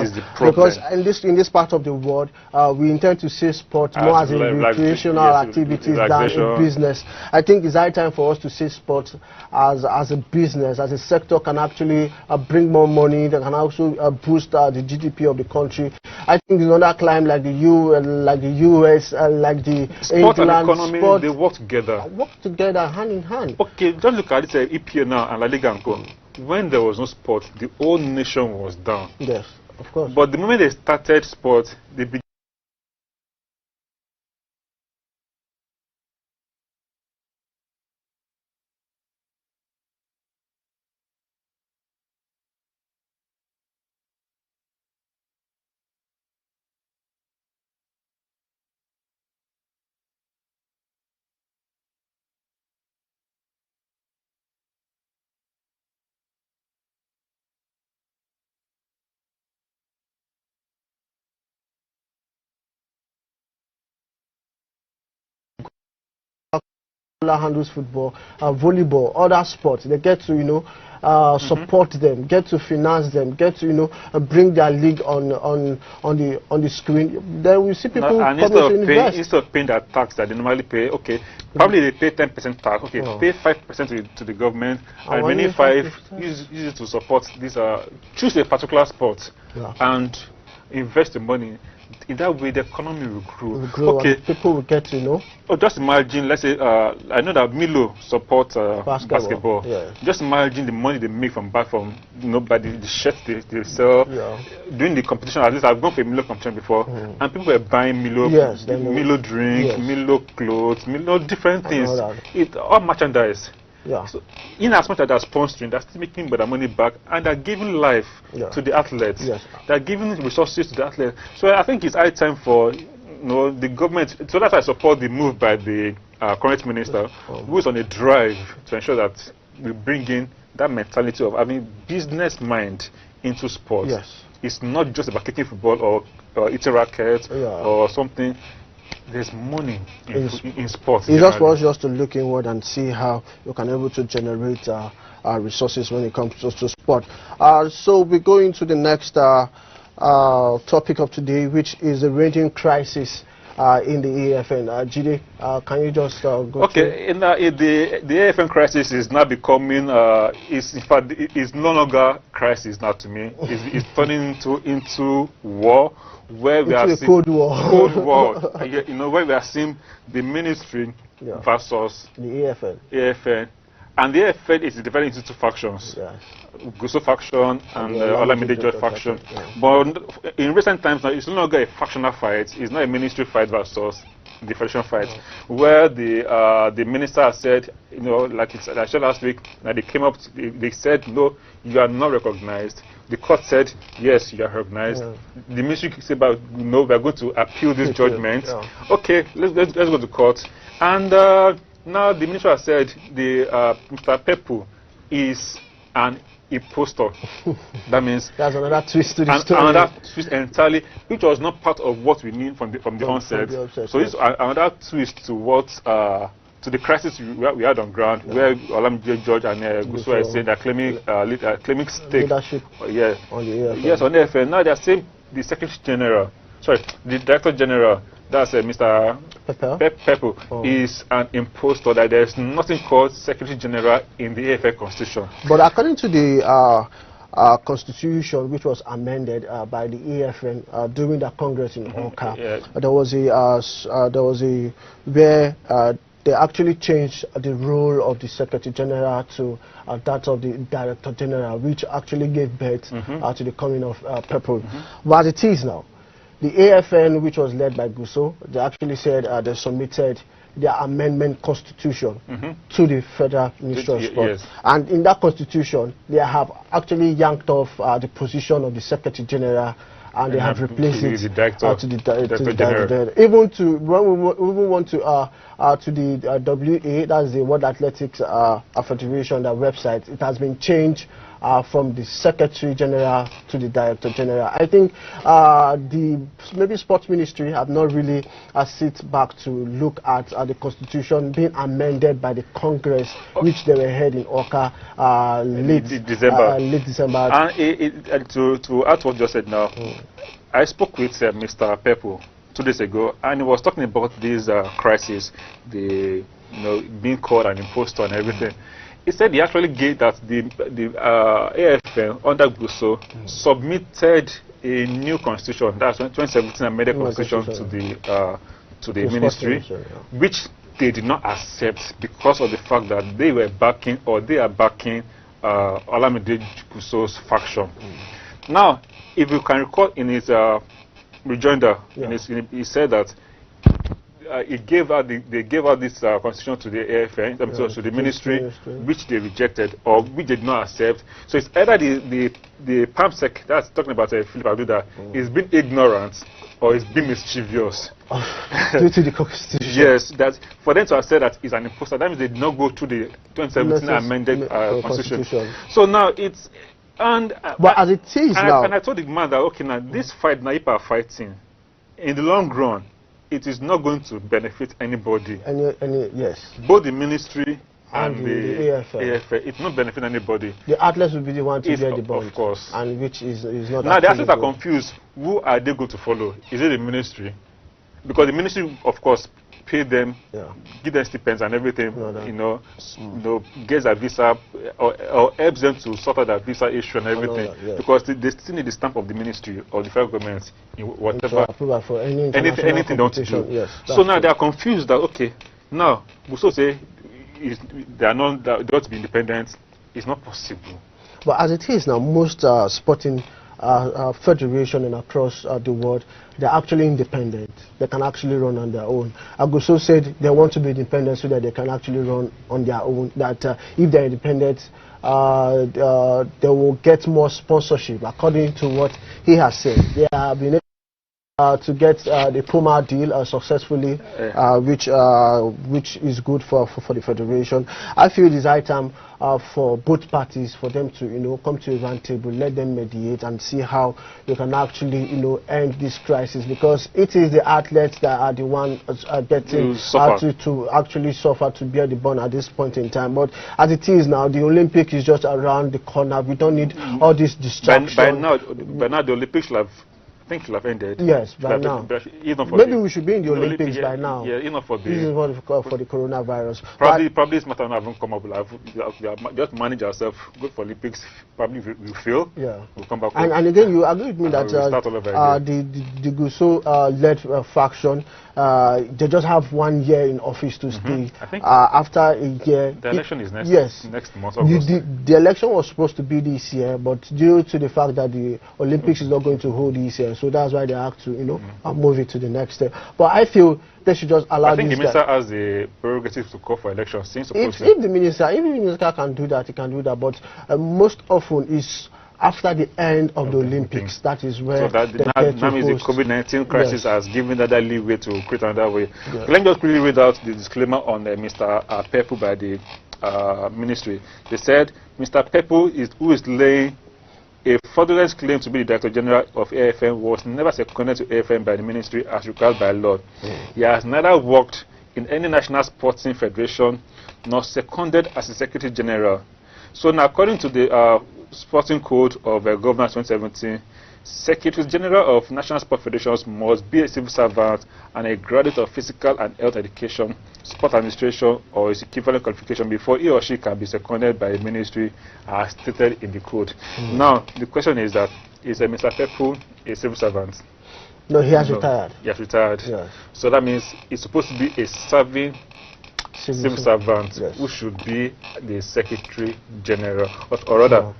Is the problem. Because in this part of the world, we intend to see sport more as a recreational activities than a business. I think it's high time for us to see sport as a business, as a sector can actually bring more money, that can also boost the GDP of the country. I think in another climb like the US, like the sport England, and economy, sport, they work together. Work together, hand in hand. Okay, just look at this EPL now and La Liga and go. When there was no sport, the whole nation was down. Yes, of course. But the moment they started sport, they began handles football, volleyball, other sports. They get to support them, get to finance them, get to bring their league on the screen. Then we see people and instead of paying that tax that they normally pay, okay, probably they pay 10% tax, okay, pay 5% to the government, and remaining 5% use it to support this. Choose a particular sport and invest the money. In that way, the economy will grow. Okay, people will get to know. Oh, just imagine, let's say, I know that Milo supports basketball. Yeah. Just imagine the money they make from by the shirts they sell. During the competition, at least I've gone for a Milo competition before, and people were buying Milo, Milo drink, Milo clothes, Milo different things. It all merchandise. Yeah. So, in as much as they're sponsoring, they're still making their money back, and they're giving life to the athletes. Yes. They're giving resources to the athletes. So I think it's high time for the government. So that's why I support the move by the current minister, who is on a drive to ensure that we bring in that mentality of having business mind into sports. Yes. It's not just about kicking football or eating rackets or something. There's money in sports. It's just for us just to look inward and see how we can able to generate resources when it comes to sport. So we go into the next topic of today, which is the raging crisis in the AFN. Jide, can you just go okay, the AFN crisis is now becoming, in fact, it's no longer crisis now to me. It's turning into war. Where we are seeing Cold War, where we are seeing the ministry versus the AFN, and the AFN is divided into two factions: Guso faction and Olamide George faction. But in recent times now, it's no longer a factional fight; it's not a ministry fight versus the faction fight, where the minister has said, like I said last week, that they came up, they said, no, you are not recognized. The court said, yes, you are recognized. The ministry said, but no, we are going to appeal this judgment. Okay, let's go to court. And now the minister has said, Mr. Pepu is an impostor. That means that's another twist to the story. Another twist entirely, which was not part of what we need from the onset. So this is another twist to what to the crisis we had on ground, where Olamide George and Guso are saying they're claiming stake. Leadership. On the AFN. Yes, on the AFN. Now they're saying the Secretary General, the Director General, that's Mr. Pepu, is an impostor, that there's nothing called Secretary General in the AFN Constitution. But according to the Constitution, which was amended by the AFN during the Congress in Oka, there was a where they actually changed the role of the Secretary General to that of the Director General, which actually gave birth to the coming of Pepu. But as it is now, the AFN, which was led by Guso, they actually said they submitted their amendment constitution to the Federal Ministry of Sport. And in that constitution, they have actually yanked off the position of the Secretary General, and they have replaced it to the Director. Even to when we want to the WA, that's the World Athletics Federation, their website, it has been changed from the Secretary General to the Director General. I think maybe Sports Ministry have not really sit back to look at the Constitution being amended by the Congress, which they were held in Oka late December. And to add what you just said now, I spoke with Mr. Pepu 2 days ago, and he was talking about this crisis, the being called an impostor and everything. He said he actually gave that the AFN under Guso submitted a new constitution, that's 2017 amended constitution to the ministry, which they did not accept because of the fact that they were backing, or they are backing Olamide Guso's faction. Now, if you can recall in his rejoinder, he said that they gave out this constitution to the AFN, to the ministry, which they rejected or which they did not accept. So it's either the PAMSEC that's talking about Philip Aduda is being ignorant or is being mischievous. Due to the Constitution. Yes, that for them to have said that it's an imposter, that means they did not go to the 2017 amended Constitution. So now it's but as it is now, and I told the man that okay, now this fight now people are fighting, in the long run, it is not going to benefit anybody. Yes. Both the ministry and the AFL, it will not benefit anybody. The athletes will be the one to bear the bond. Of course. And which is not. Now the athletes are confused. Who are they going to follow? Is it the ministry? Because the ministry, of course, pay them, give them stipends and everything, gets a visa or helps them to sort out that visa issue and everything, because they still need the stamp of the ministry or the federal government in whatever for anything they want to do. Yes, so now they are confused that okay, now Buso say they ought to be independent. It's not possible. But as it is now, most sporting federation and across the world, they're actually independent. They can actually run on their own. Aguso said they want to be independent so that they can actually run on their own. That if they're independent, they will get more sponsorship, according to what he has said. They have been able to get the Puma deal successfully, which is good for the federation. I feel it's high time for both parties for them to come to a round table, let them mediate and see how they can actually end this crisis, because it is the athletes that are the ones getting to actually suffer, to bear the burn at this point in time. But as it is now, the Olympics is just around the corner. We don't need all this distraction. By now the Olympics will have, I think it will have ended. Yes, by now. Maybe we should be in the Olympics by now. Yeah, enough for the. This is what for the coronavirus. Probably this matter not even come up. Just manage ourselves. Go for Olympics. Probably we fail. Yeah. We'll come back. And again, you agree with me that the Guso-led faction, they just have 1 year in office to stay. I think after a year, the election is next. Yes. Next month. The election was supposed to be this year, but due to the fact that the Olympics is not going to hold this year, so that's why they have to, move it to the next step. But I feel they should just allow. I think the minister has the prerogative to call for elections. If the minister can do that, he can do that. But most often is after the end of the Olympics. That is where now means the COVID-19 crisis has given that leeway to create another way. Yes. Let me just quickly read out the disclaimer on Mr. Pepu by the ministry. They said Mr. Pepu, who is laying a fraudulent claim to be the Director General of AFN, was never seconded to AFN by the ministry as required by law. He has neither worked in any national sporting federation nor seconded as a Secretary General. So now, according to the Sporting Code of Governance 2017, Secretary General of National Sport Federations must be a civil servant and a graduate of physical and health education, sport administration, or its equivalent qualification before he or she can be seconded by the ministry as stated in the code. Now, the question is that, is Mr. Pepu a civil servant? No, he has retired. He has retired. Yes. So that means he's supposed to be a serving civil servant who should be the Secretary General, or rather,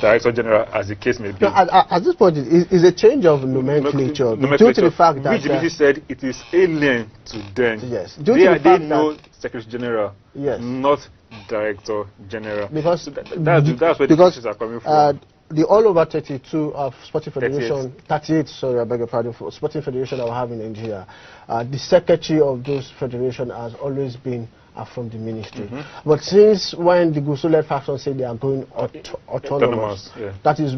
Director General, as the case may be. No, at this point, it is a change of nomenclature due to the fact that which said it is alien to them. Yes, they know Secretary General, yes, not Director General. Because that's where the questions are coming from. The all over 32 of Sporting Federation, 38, sorry, I beg your pardon, for Sporting Federation that we have in Nigeria, the secretary of those federations has always been from the ministry. But since when the Gusau-led faction said they are going autonomous, that is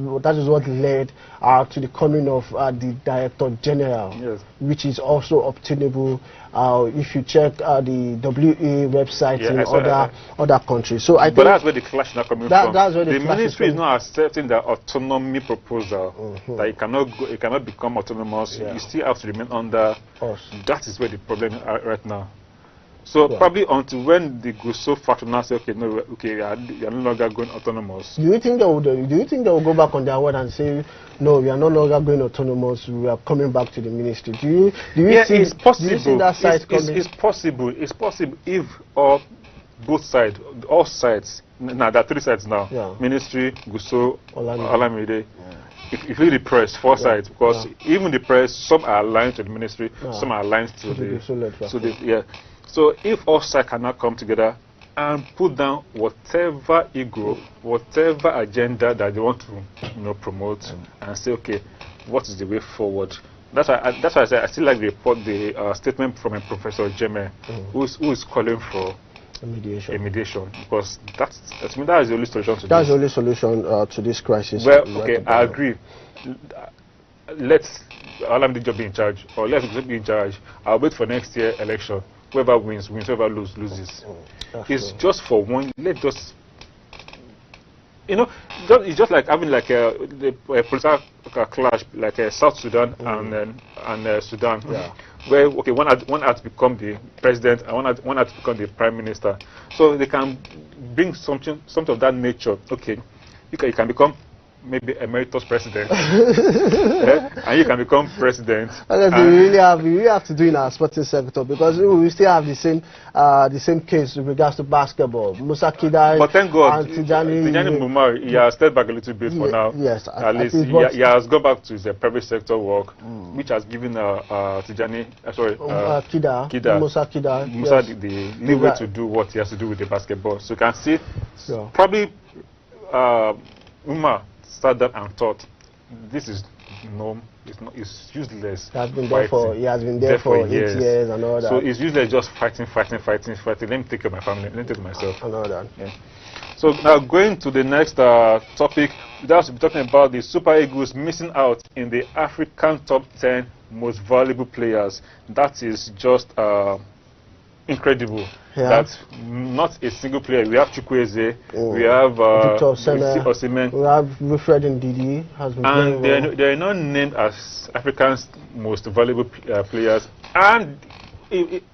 what led to the coming of the Director General, which is also obtainable if you check the WA website in other countries. So I think, but that's where the clash is not coming from. That's where the ministry is not accepting the autonomy proposal. That it cannot become autonomous. You still have to remain under us. That is where the problem is right now. So probably until when the Gusau faction now say, okay, no, okay, you are no longer going autonomous. Do you think they will go back on their word and say, no, we are no longer going autonomous, we are coming back to the ministry? Do you see, it's possible. Do you see that side coming? It's possible. It's possible if both sides, all sides, now there are 3 sides now, ministry, Gusau, Olamide. If you the press, 4 sides, because even the press, some are aligned to the ministry, some are aligned to the So if all sides cannot come together and put down whatever ego, whatever agenda that they want to promote, and say, okay, what is the way forward? That's why I say I still like the statement from a Professor Jeme, who is calling for a mediation, because that is the only solution to that's the only solution to this crisis. Well, okay, I agree. Let's allow the job be in charge, or let's be in charge. I'll wait for next year election. Whoever wins, whoever loses. It's just for one. Let's just, it's just like having like a political clash, like South Sudan and Sudan, where one had to become the president and one had to become the prime minister. So they can bring something of that nature. Okay, you can become maybe emeritus president, and you can become president. We really have to do in our sporting sector, because we still have the same case with regards to basketball. Musa Kidai, but thank God, Tijani Mumar, he has stepped back a little bit for now. Yes, at least he has gone back to his private sector work, which has given Tijani, Musa Kida the leeway to do what he has to do with the basketball. So you can see, probably Umar sat down and thought, this is it's useless. He has been there for 8 years and all that. So it's useless just fighting. Let me take care of my family, let me take care of myself. And all that. So now going to the next topic, that's talking about the Super Eagles missing out in the African top 10 most valuable players. That is just incredible. That not a single player. We have Chukwueze, we have Victor Osimhen, we have Wilfred Ndidi, has been and they are not named as Africa's most valuable players. And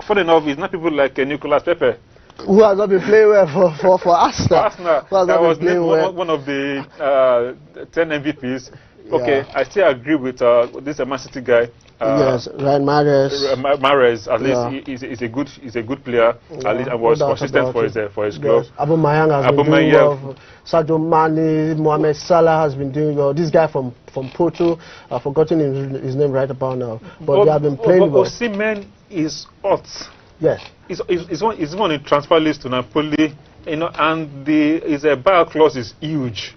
funny enough, it's not people like Nicolas Pepe, who has not been playing well for Arsenal. That was named one of the 10 MVPs. Okay, I still agree with this Man City guy. Yes, Ryan Mahrez, at least he's a good player. At least, and was consistent for his club. Aubameyang has been doing well. Sadio Mane, Mohamed Salah has been doing well. This guy from Porto, I've forgotten his name right about now, but they have been playing well. Osimhen is hot. Yes, he's one in transfer list to Napoli. And his buyout clause is huge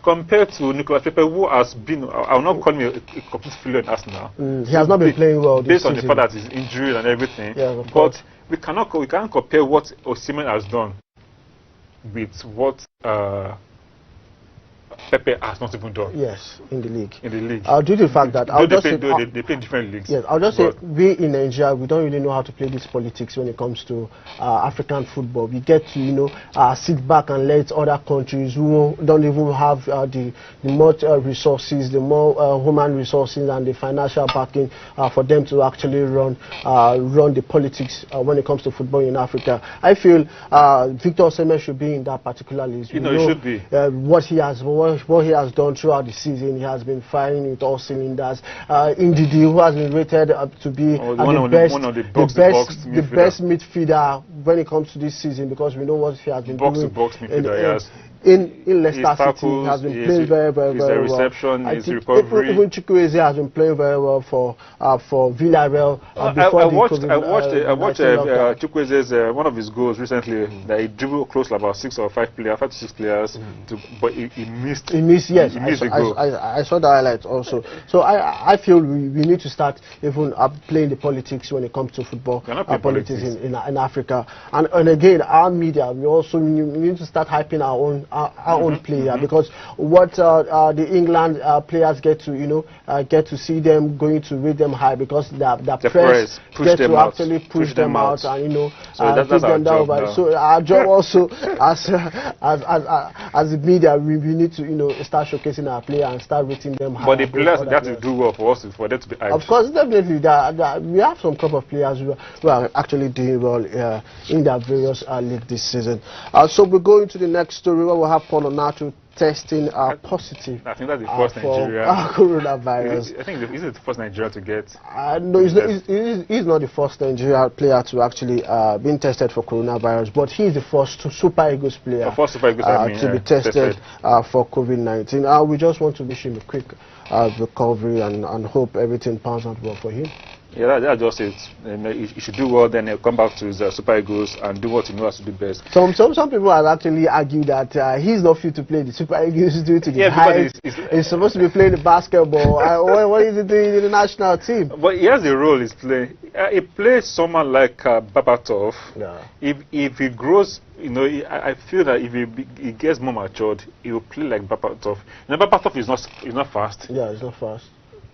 compared to Nicolas Pepe, who has been, I will not call him a complete failure in Arsenal. He has not been playing well based on the fact that he's injured and everything. But we can't compare what Osimhen has done with what Pepe has not even done. Yes, in the league. Due to the fact that they play different leagues. Yes, I'll just say we in Nigeria, we don't really know how to play this politics when it comes to African football. We get to sit back and let other countries who don't even have the more resources, the more human resources and the financial backing for them to actually run the politics when it comes to football in Africa. I feel Victor Osimhen should be in that particular list. He should be. What he has done throughout the season, he has been firing with all cylinders. Ndidi, who has been rated to be the best midfielder when it comes to this season, because we know what he has been doing. Box-to-box midfielder, yes. in Leicester City has been playing very well. Reception, his recovery. Even Chukwueze has been playing very well for Villarreal. I watched Chukwueze's one of his goals recently that he dribbled close to about 5 to 6 players, but he missed. He missed the goal. I saw the highlights also. So I feel we need to start even playing the politics when it comes to football, politics in Africa, and again our media, we also need to start hyping our own player, because what the England players get to see them, going to rate them high, because the press get to actually push them out and push them down. So our job also as the media, we need to start showcasing our player and start rating them high. But the players that to do well for us, for them to be hyped. Of course, definitely we have some couple of players who are actually doing well in their various league this season. So we go into the next story where we have Paul Onatu testing positive. I think that's the first Nigeria coronavirus. I think is it the first Nigeria to get? No, he's not the first Nigeria player to actually been tested for coronavirus, but he's the first Super Eagles player to be tested for COVID-19. We just want to wish him a quick recovery and hope everything pans out well for him. Yeah, that's just it. He should do well, then he'll come back to his Super Eagles and do what he knows to do best. Some people have actually argued that he's not fit to play the Super Eagles due to the height. He's supposed to be playing the basketball. What is he doing in the national team? But here's the role he's playing. He plays someone like Babatov. Yeah. If he grows, I feel that if he gets more matured, he will play like Babatov. Babatov is not fast. Yeah, he's not fast.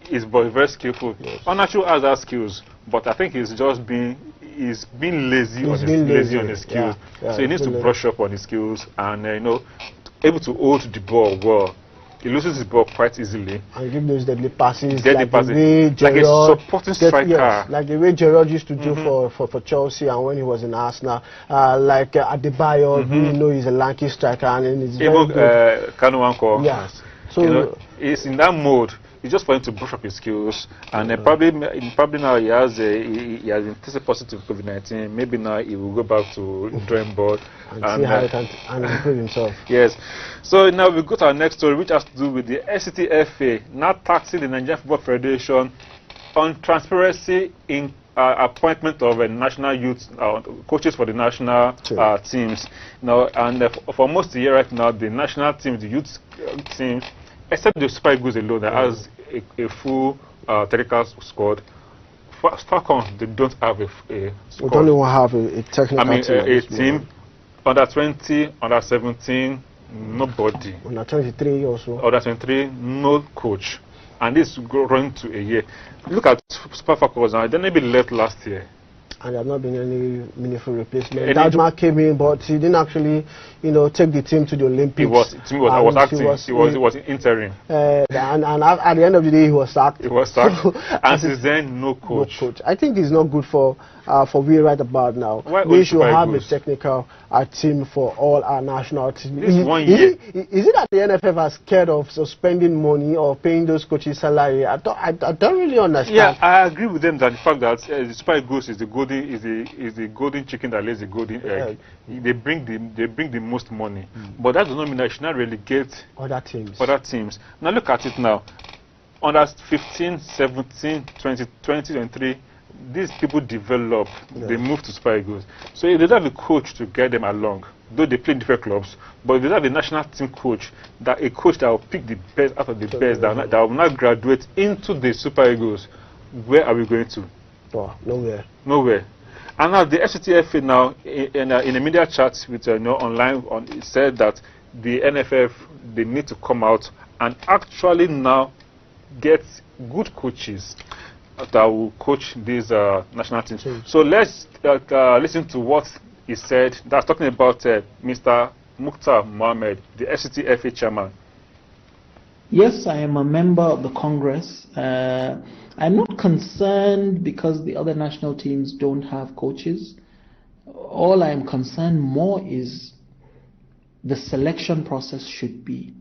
He's very skillful. Yes. Onachu has that skills, but I think he's being lazy on his skills. Yeah, so he needs to brush up on his skills and able to hold the ball well. He loses his ball quite easily. And give those deadly passes, like a supporting striker. Yes, like the way Gerrard used to do for Chelsea and when he was in Arsenal. Like Adebayo, he's a lanky striker and he's very good. Kanu Anko. Yes. So he's in that mode. It's just for him to brush up his skills, and probably now he has been tested positive for COVID-19. Maybe now he will go back to drawing board and see how he can improve himself. Yes. So now we go to our next story, which has to do with the SCTFA now taxing the Nigerian Football Federation on transparency in appointment of national youth coaches for the national teams. Now, and for almost a year right now, the national team, the youth teams, except the Super Eagles alone that has a full technical squad. Falcon, they don't have a squad. We don't even have a technical team. A team, under 20, under 17, nobody. Under 23 also. Under 23, no coach. And this is growing to a year. Look at Super Falcons now, they maybe left last year. And there have not been any meaningful replacement. Dajma came in, but he didn't actually, take the team to the Olympics. He was acting. He was interim. And at the end of the day, he was sacked. He was sacked. And since then, no coach. I think it's not good for we right about now. We should have a technical team for all our national teams. This 1 year. Is it that the NFF are scared of spending money or paying those coaches salary? I don't really understand. Yeah, I agree with them that the fact that the Super Eagles is the golden chicken that lays the golden egg. They bring the most money, but that does not mean that you should not relegate other teams. Now look at it now. Under 15, 17, 20, 23. These people develop, they move to Super Eagles. So if they don't have a coach to guide them along, though they play in different clubs, but if they have a national team coach, a coach that will pick the best out of the best, that will not graduate into the Super Eagles, where are we going to? Oh, nowhere. And now the FCTFA now, in a media chat with online, it said that the NFF, they need to come out and actually now get good coaches that will coach these national teams. So let's listen to what he said. That's talking about Mr. Mukhtar Mohammed, the FCTFA chairman. Yes, I am a member of the Congress. I'm not concerned because the other national teams don't have coaches. All I'm concerned more is the selection process should be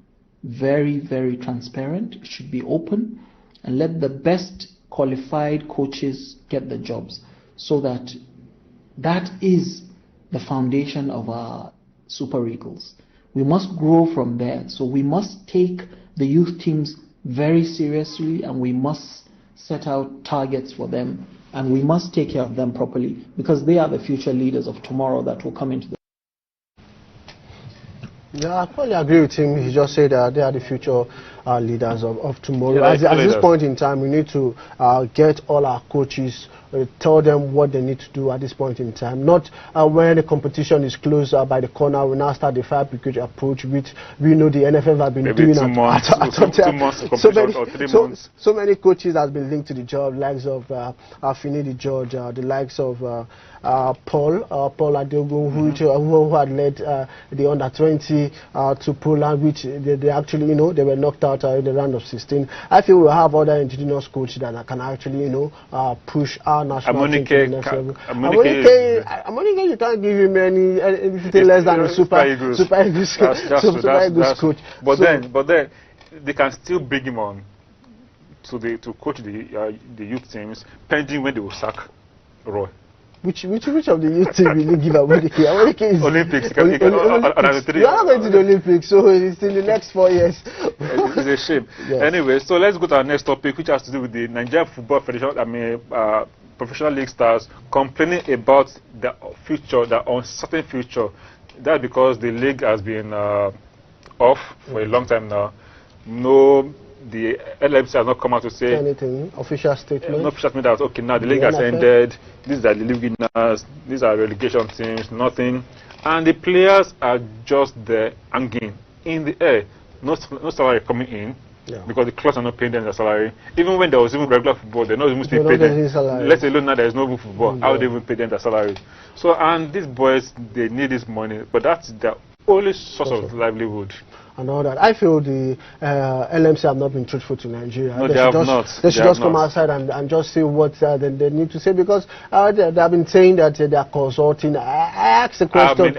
very, very transparent. It should be open and let the best qualified coaches get the jobs, so that is the foundation of our Super Eagles. We must grow from there. So we must take the youth teams very seriously, and we must set out targets for them, and we must take care of them properly, because they are the future leaders of tomorrow that will come into the... Yeah, I fully agree with him. He just said that they are the future leaders of tomorrow. Yeah, at this point in time, we need to get all our coaches, tell them what they need to do at this point in time. Not when the competition is close by the corner, we now start the fire brigade approach, which we know the NFF have been maybe doing 2 months, 2 months of competition, or 3 months. So many coaches have been linked to the job, likes of Finidi George, the likes of Paul Adeogun, who had led the under-20 to Poland, which they actually, they were knocked out in the round of 16. I feel we'll have other indigenous coaches that can actually, push our national team to the next level. Amonike, you can't give him anything less than a super Eagles coach. But then they can still bring him on to coach the youth teams, pending when they will sack Roy. Which of the youth team will you give Amonike? Amonike is Olympics. You are not going to the Olympics, so it's in the next 4 years. It's a shame. Yes. Anyway, so let's go to our next topic, which has to do with the Nigerian Football Federation. Professional league stars complaining about the future, the uncertain future. That's because the league has been off for a long time now. The LMC has not come out to say anything, official statement. No official statement that, okay, now the league has ended, these are the league winners, these are relegation teams, nothing. And the players are just there hanging in the air. No salary coming in, because the clubs are not paying them their salary. Even when there was even regular football, they're not even supposed to pay them. Let alone now there is no football. How would they even pay them their salary? So, and these boys, they need this money, but that's their only source of livelihood. And all that. I feel the LMC have not been truthful to Nigeria. No, they have not. They should just come outside and just say what they need to say, because they have been saying that they are consulting. I asked the question,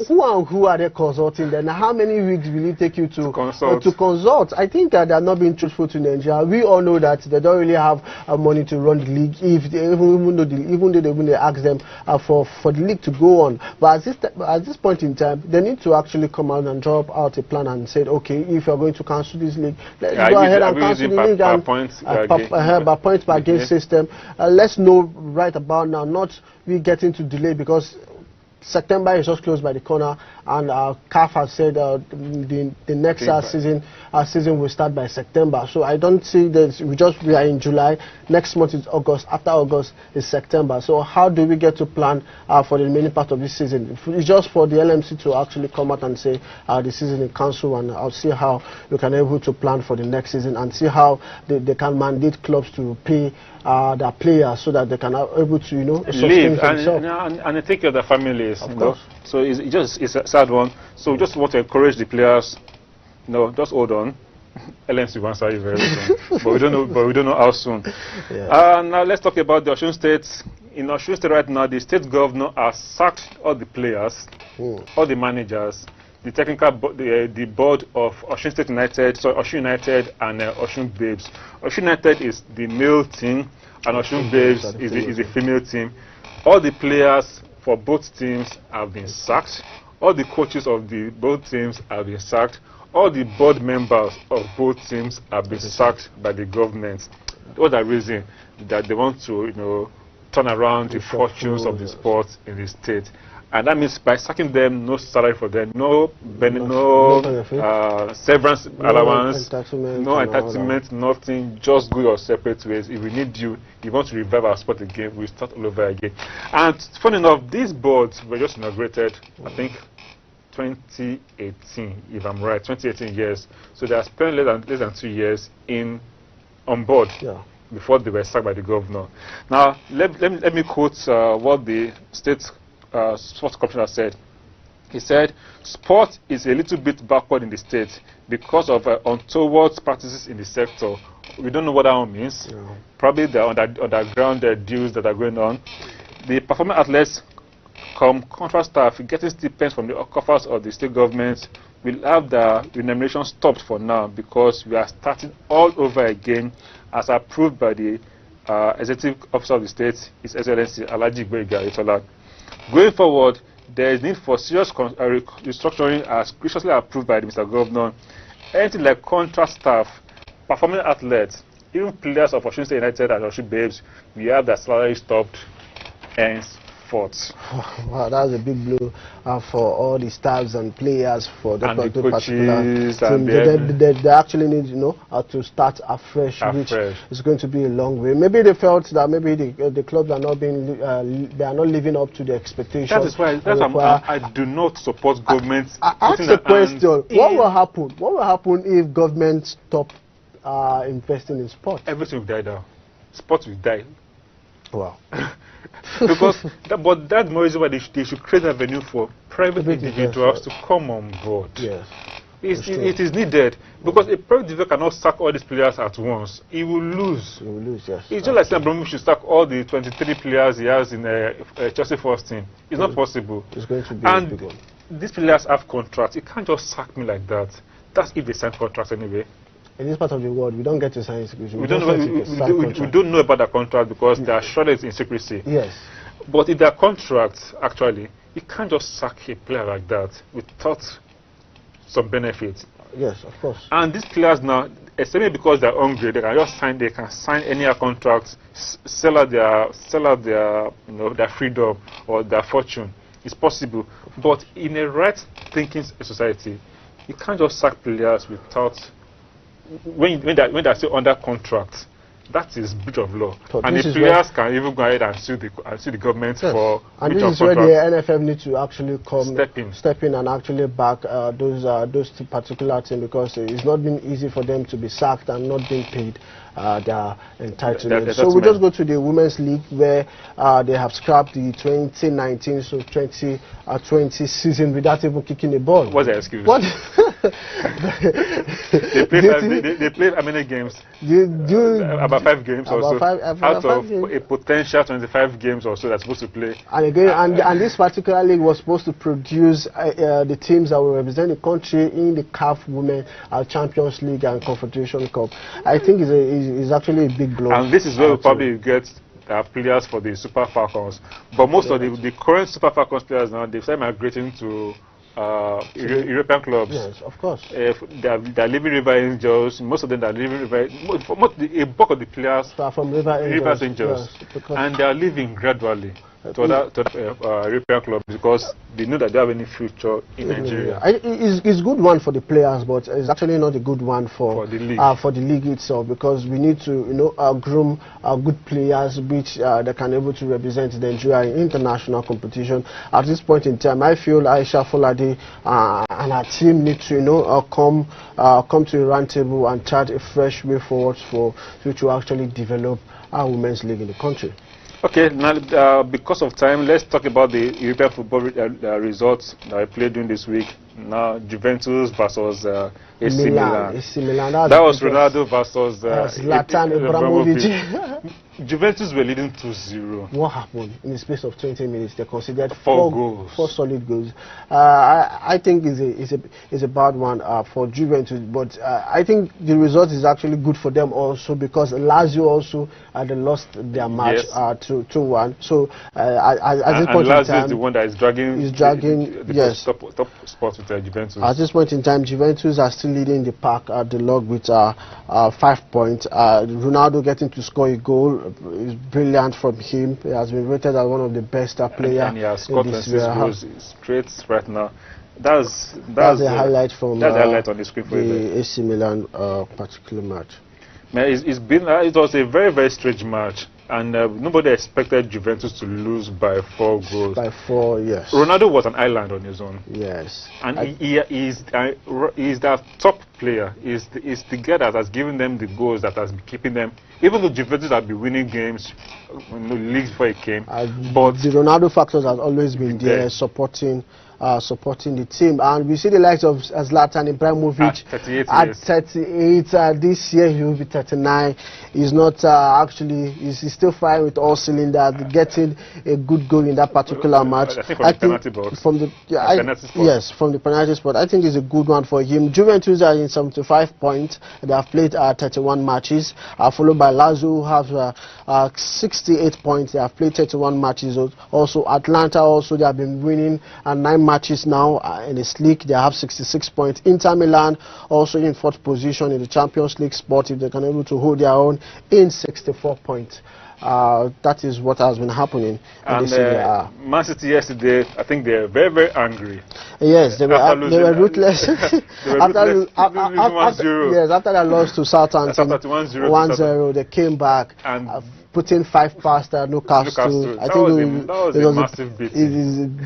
who are they consulting then? How many weeks will it take you to consult? I think that they are not being truthful to Nigeria. We all know that they don't really have money to run the league, even though they ask them for the league to go on. But at this point in time, they need to actually come out and drop out a plan and said, okay, if you're going to cancel this league, let's go ahead and cancel the league by points per game system. Let's know right about now, not we getting to delay, because September is just close by the corner, and CAF has said the next season will start by September. So I don't see that we are in July. Next month is August. After August is September. So how do we get to plan for the remaining part of this season? It's just for the LMC to actually come out and say the season is cancelled, and I'll see how you can able to plan for the next season, and see how they can mandate clubs to pay their players so that they can able to sustain themselves and take care of their families. So it's a sad one. So we just want to encourage the players. Just hold on. LMC will answer you very soon, but we don't know how soon. Now let's talk about the Osun State. In Osun State right now, the state governor has sacked all the players, all the managers, the technical, the board of Osun State United, so Osun United and Osun Babes. Osun United is the male team, and Osun Babes is the female team. All the players for both teams have been sacked. All the coaches of both teams have been sacked. All the board members of both teams have been sacked by the government. What the reason that they want to, turn around the fortunes of the sport in the state, and that means by sacking them, no salary for them, no severance allowance, no entitlement, nothing. Just go your separate ways. If we need you, if you want to revive our sport again, we start all over again. And funny enough, these boards were just inaugurated, I think, 2018, if I'm right, 2018 years. So they have spent less than 2 years on board before they were sacked by the governor. Now, let me quote what the state sports commissioner said. He said, sport is a little bit backward in the state because of untoward practices in the sector. We don't know what that one means. Probably the underground deals that are going on. The performing athletes contract staff getting stipends from the coffers of the state government will have the remuneration stopped for now, because we are starting all over again as approved by the executive officer of the state, His Excellency Alhaji Gboyega Oyetola. Going forward, there is need for serious restructuring as graciously approved by Mr. Governor. Anything like contract staff, performing athletes, even players of Osun State United and Osun Babes, we have their salary stopped henceforth. Wow, that's a big blow for all the staffs and players for the particular team. They actually need, to start afresh, which is going to be a long way. Maybe they felt that maybe the clubs are not being, they are not living up to the expectations. That is why I do not support government. I ask the question: what will happen? What will happen if government stop investing in sport? Everything will die down. Sport will die. Wow. Because that's more reason why they should create a venue for private individuals to come on board. Yes. It is needed, because a private individual cannot sack all these players at once. He will lose. He will lose, yes. It's just like saying Abraham should sack all the 23 players he has in Chelsea first team. It's not possible. It's going to be a big one. These players have contracts. You can't just sack me like that. That's if they sign contracts anyway. In this part of the world, we don't get to sign secrecy. We don't know about the contract because they are shrouded in secrecy. Yes. But in their contracts, actually, you can't just sack a player like that without some benefits. Yes, of course. And these players now, especially because they're hungry, they can sign any contracts, sell out their freedom or their fortune. It's possible. But in a right-thinking society, you can't just sack players without. When they're still under contract, that is breach of law. And the players can even go ahead and sue the government for breach of contract. And this is where the NFF need to actually step in and actually back those two particular teams, because it's not been easy for them to be sacked and not being paid their entitlement. So we just go to the Women's League, where they have scrapped the 2019 so 2020 season without even kicking a ball. What's the excuse? What? they played how many games? About 5 games or so. Out of a potential 25 games or so that's supposed to play. And again, and this particular league was supposed to produce the teams that will represent the country in the CAF Women Champions League and Confederation Cup. I think it's actually a big blow. And this is where we probably get players for the Super Falcons. But most of the current Super Falcons players now, they've started migrating to European clubs. Yes, of course. They're leaving River Angels. Most of them are leaving River. A bulk of the players are from River Angels, yes, and they are leaving gradually to other European clubs because they know that they have any future in Nigeria. It's a good one for the players, but it's actually not a good one for the league itself, because we need to groom good players which they can able to represent Nigeria in international competition. At this point in time, I feel Aisha Folade and her team need to come to a round table and chart a fresh way forward for to actually develop our women's league in the country. Okay, now because of time, let's talk about the European football results that I played during this week. Now, Juventus versus AC Milan. That was Ronaldo versus Zlatan Ibrahimovic. Juventus were leading 2-0. What happened? In the space of 20 minutes, they considered 4 solid goals. I think it's a bad one for Juventus, but I think the result is actually good for them also, because Lazio also they lost their match 2-1. So at this point in time, is the one that is dragging yes, top spot with Juventus. At this point in time, Juventus are still leading the pack at the log with 5 points. Ronaldo getting to score a goal is brilliant from him. He has been rated as one of the best players. And he has scored 26 goals straight right now. That's the highlight from the highlight on the screen for the AC Milan particular match. Man, it was a very, very strange match, and nobody expected Juventus to lose by 4 goals. By 4, yes. Ronaldo was an island on his own. Yes. And he is their top player. He's the guy that has given them the goals, that has been keeping them. Even though Juventus have been winning games, leagues before he came, but the Ronaldo factors has always been there supporting the team, and we see the likes of Zlatan Ibrahimovic at 38. This year he will be 39. He's not he's still firing with all cylinders, getting a good goal in that particular match. I think from the penalty spot. I think it's a good one for him. Juventus are in 75 points. They have played 31 matches, followed by Lazio, who have 68 points. They have played 31 matches. Also, Atlanta also, they have been winning 9 matches now in this league. They have 66 points. Inter Milan also in 4th position in the Champions League spot, if they can able to hold their own, in 64 points. That is what has been happening. And Man City yesterday, I think they're very, very angry. Yes, they were ruthless. After they lost to Southampton 1-0, they came back and put in 5 past Newcastle. I think that was a massive beating.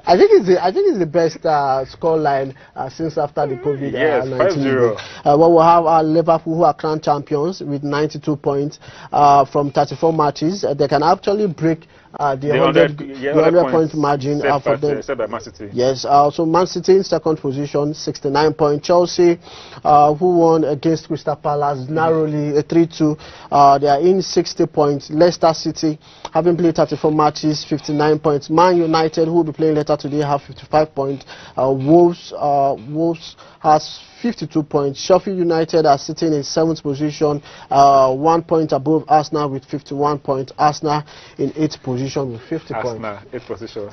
I think it's the best scoreline since after the COVID. Yes, 5-0. Well, we'll have Liverpool, who are crowned champions with 92 points from 34 matches. They can actually break the 100 point margin for them. Set by Man City. Yes, so Man City in 2nd position, 69 points. Chelsea, who won against Crystal Palace narrowly, 3-2. They are in 60 points. Leicester City, having played 34 matches, 59 points. Man United, who will be playing later today, have 55 points. Wolves has 52 points. Sheffield United are sitting in 7th position, 1 point above Arsenal with 51 points. Arsenal in 8th position with 50 points. Arsenal, 8th position.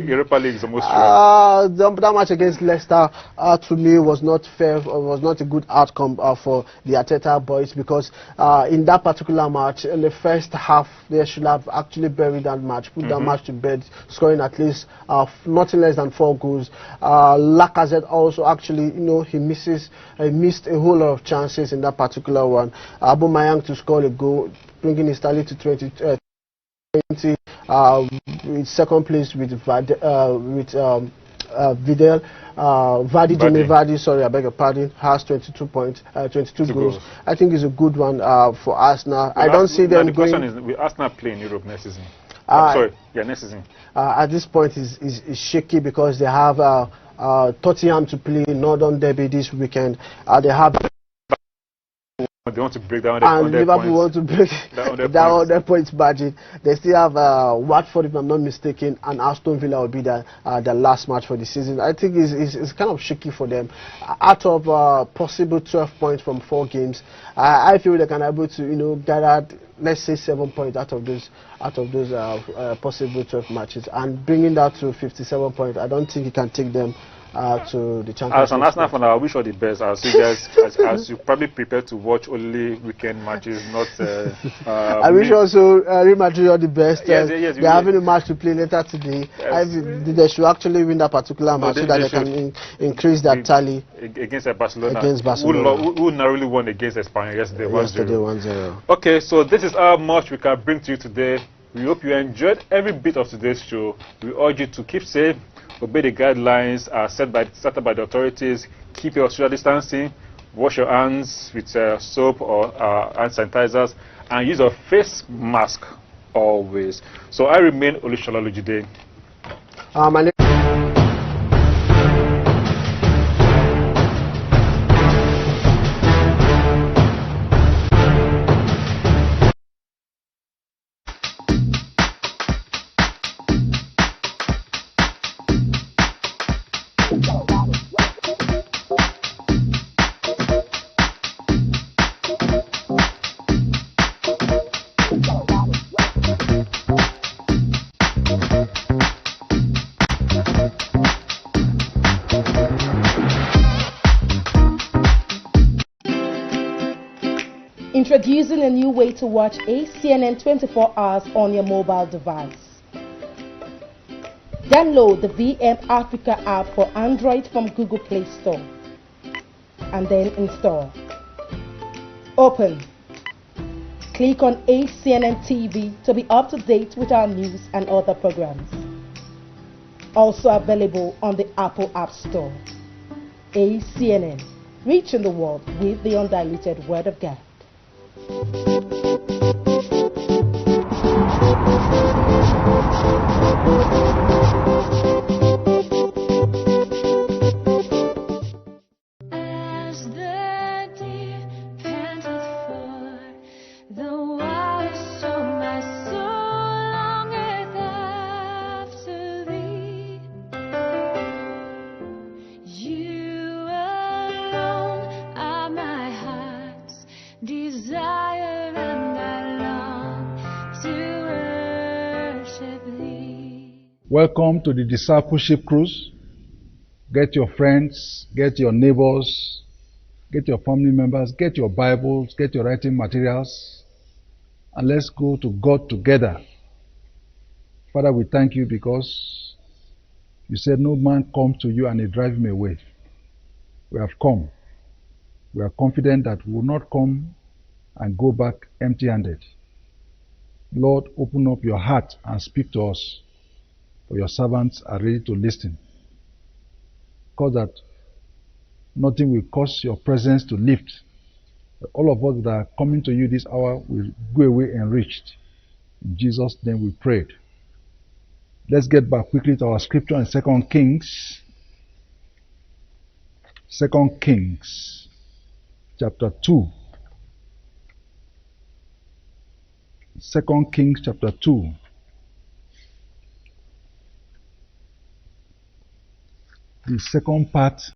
Europa League is almost sure. That match against Leicester, to me, was not fair. Was not a good outcome for the Arteta boys, because in that particular match, in the first half, they should have actually buried that match, put that match to bed, scoring at least nothing less than 4 goals. Lacazette also actually, he missed a whole lot of chances in that particular one. Aubameyang to score a goal, bringing his tally to 20. In 2nd place with Vidal. Vardy, sorry, I beg your pardon, has 22 points, 22 goals. I think it's a good one for Arsenal. I don't see them going. The question is, will Arsenal play in Europe next season? Next season. At this point, is shaky, because they have Tottenham to play Northern Derby this weekend. They have. They want to break down and Liverpool want to break down their points margin. They still have Watford, if I'm not mistaken, and Aston Villa will be the last match for the season. I think it's kind of shaky for them. Out of possible 12 points from 4 games, I feel they can be able to gather, let's say, 7 points out of those possible 12 matches, and bringing that to 57 points. I don't think it can take them to the Champions League. As an Arsenal fan, I wish all the best. As you guys, as you probably prepare to watch only weekend matches, not. I wish also Real Madrid all the best. Yes, they're having a match to play later today. Yes. They should actually win that particular match so that they can increase their tally against Barcelona. Who narrowly won against Espanyol yesterday 1-0. Okay, so this is how much we can bring to you today. We hope you enjoyed every bit of today's show. We urge you to keep safe, obey the guidelines set by the authorities, keep your social distancing, wash your hands with soap or hand sanitizers, and use a face mask always. So I remain Olushola Olujide. My name Introducing a new way to watch ACNN 24 hours on your mobile device. Download the VM Africa app for Android from Google Play Store and then install. Open. Click on ACNNTV to be up to date with our news and other programs. Also available on the Apple App Store. ACNN, reaching the world with the undiluted Word of God. As the deep panteth for the water, so my soul longeth after thee. You alone are my heart's Welcome to the discipleship cruise. Get your friends, get your neighbors, get your family members, get your Bibles, get your writing materials, and let's go to God together. Father, we thank you because you said no man come to you and he drive him away. We have come. We are confident that we will not come and go back empty-handed. Lord, open up your heart and speak to us, for your servants are ready to listen. Cause that nothing will cause your presence to lift. All of us that are coming to you this hour will go away enriched. In Jesus' name we prayed. Let's get back quickly to our scripture in 2 Kings. 2 Kings chapter 2. 2 Kings chapter 2. The second part